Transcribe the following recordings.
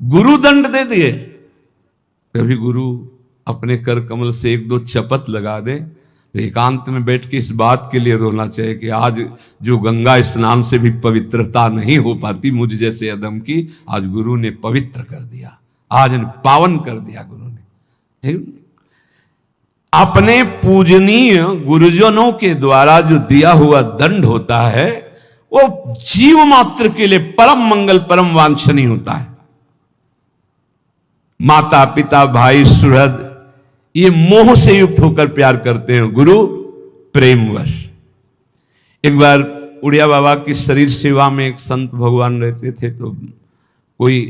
गुरु दंड दे दिए। कभी गुरु अपने कर कमल से एक दो चपत लगा दे तो एकांत में बैठ के इस बात के लिए रोना चाहिए कि आज जो गंगा स्नान से भी पवित्रता नहीं हो पाती मुझ जैसे अदम की, आज गुरु ने पवित्र कर दिया, आज पावन कर दिया गुरु ने। अपने पूजनीय गुरुजनों के द्वारा जो दिया हुआ दंड होता है वो जीव मात्र के लिए परम मंगल, परम वांछनीय होता है। माता पिता भाई सुहृद ये मोह से युक्त होकर प्यार करते हैं, गुरु प्रेमवश। एक बार उड़िया बाबा की शरीर सेवा में एक संत भगवान रहते थे, तो कोई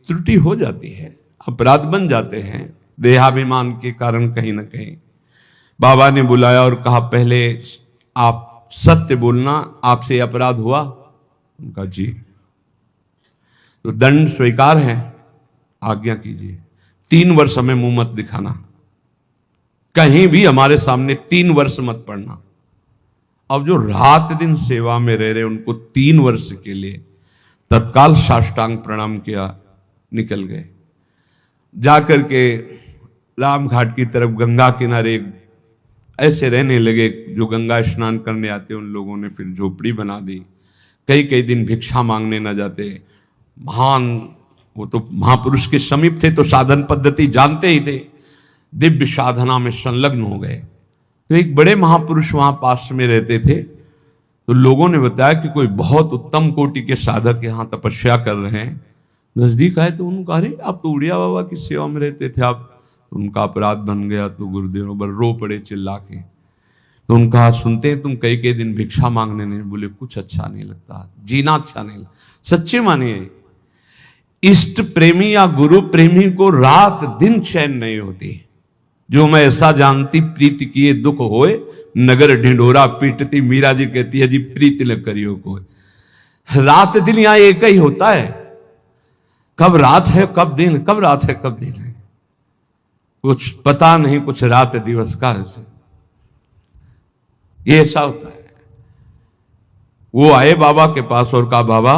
त्रुटि हो जाती है, अपराध बन जाते हैं देहाभिमान के कारण कहीं ना कहीं। बाबा ने बुलाया और कहा पहले आप सत्य बोलना, आपसे अपराध हुआ? उनका जी। तो दंड स्वीकार है, आज्ञा कीजिए, 3 वर्ष हमें मुंह मत दिखाना, कहीं भी हमारे सामने 3 वर्ष मत पढ़ना। अब जो रात दिन सेवा में रह रहे उनको 3 वर्ष के लिए तत्काल साष्टांग प्रणाम किया, निकल गए। जाकर के राम घाट की तरफ गंगा किनारे ऐसे रहने लगे। जो गंगा स्नान करने आते उन लोगों ने फिर झोपड़ी बना दी। कई कई दिन भिक्षा मांगने न जाते। महान वो तो महापुरुष के समीप थे तो साधन पद्धति जानते ही थे, दिव्य साधना में संलग्न हो गए। तो एक बड़े महापुरुष वहां पास में रहते थे, तो लोगों ने बताया कि कोई बहुत उत्तम कोटि के साधक यहाँ तपस्या कर रहे हैं। नजदीक आए तो उन्होंने कहा अरे आप तो उड़िया बाबा की सेवा में रहते थे, आप तो उनका अपराध बन गया। तो गुरुदेव पर रो पड़े चिल्ला के। तो उनका सुनते हैं तुम कई कई दिन भिक्षा मांगने नहीं, बोले कुछ अच्छा नहीं लगता, जीना अच्छा नहीं लगता। सच्चे मानिए इष्ट प्रेमी या गुरु प्रेमी को रात दिन चैन नहीं होती। जो मैं ऐसा जानती प्रीति किए दुख होए, नगर ढिंढोरा पीटती। मीरा जी कहती है जी प्रीति न करियो को। रात दिन यहां एक ही होता है, कब रात है कब दिन, कब रात है कब दिन है कुछ पता नहीं, कुछ रात दिवस का ऐसे ये ऐसा होता है। वो आए बाबा के पास और कहा बाबा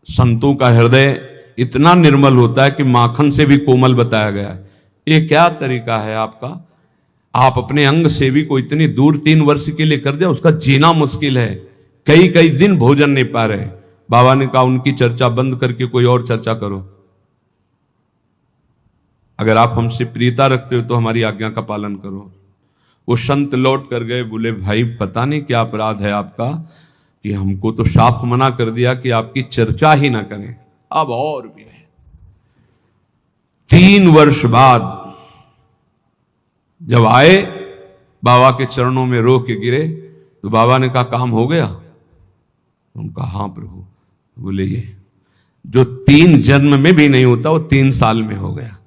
संतों का हृदय इतना निर्मल होता है कि माखन से भी कोमल बताया गया है, ये क्या तरीका है आपका? आप अपने अंग सेवी को इतनी दूर 3 वर्ष के लिए कर दिया, उसका जीना मुश्किल है, कई कई दिन भोजन नहीं पा रहे। बाबा ने कहा उनकी चर्चा बंद करके कोई और चर्चा करो। अगर आप हमसे प्रियता रखते हो तो हमारी आज्ञा का पालन करो। वो संत लौट कर गए, बोले भाई पता नहीं क्या अपराध है आपका कि हमको तो साफ मना कर दिया कि आपकी चर्चा ही ना करें, अब और भी रहे। 3 वर्ष बाद जब आए बाबा के चरणों में रो के गिरे तो बाबा ने कहा काम हो गया? उनका हाँ प्रभु। बोले ये जो 3 जन्म में भी नहीं होता वो 3 साल में हो गया।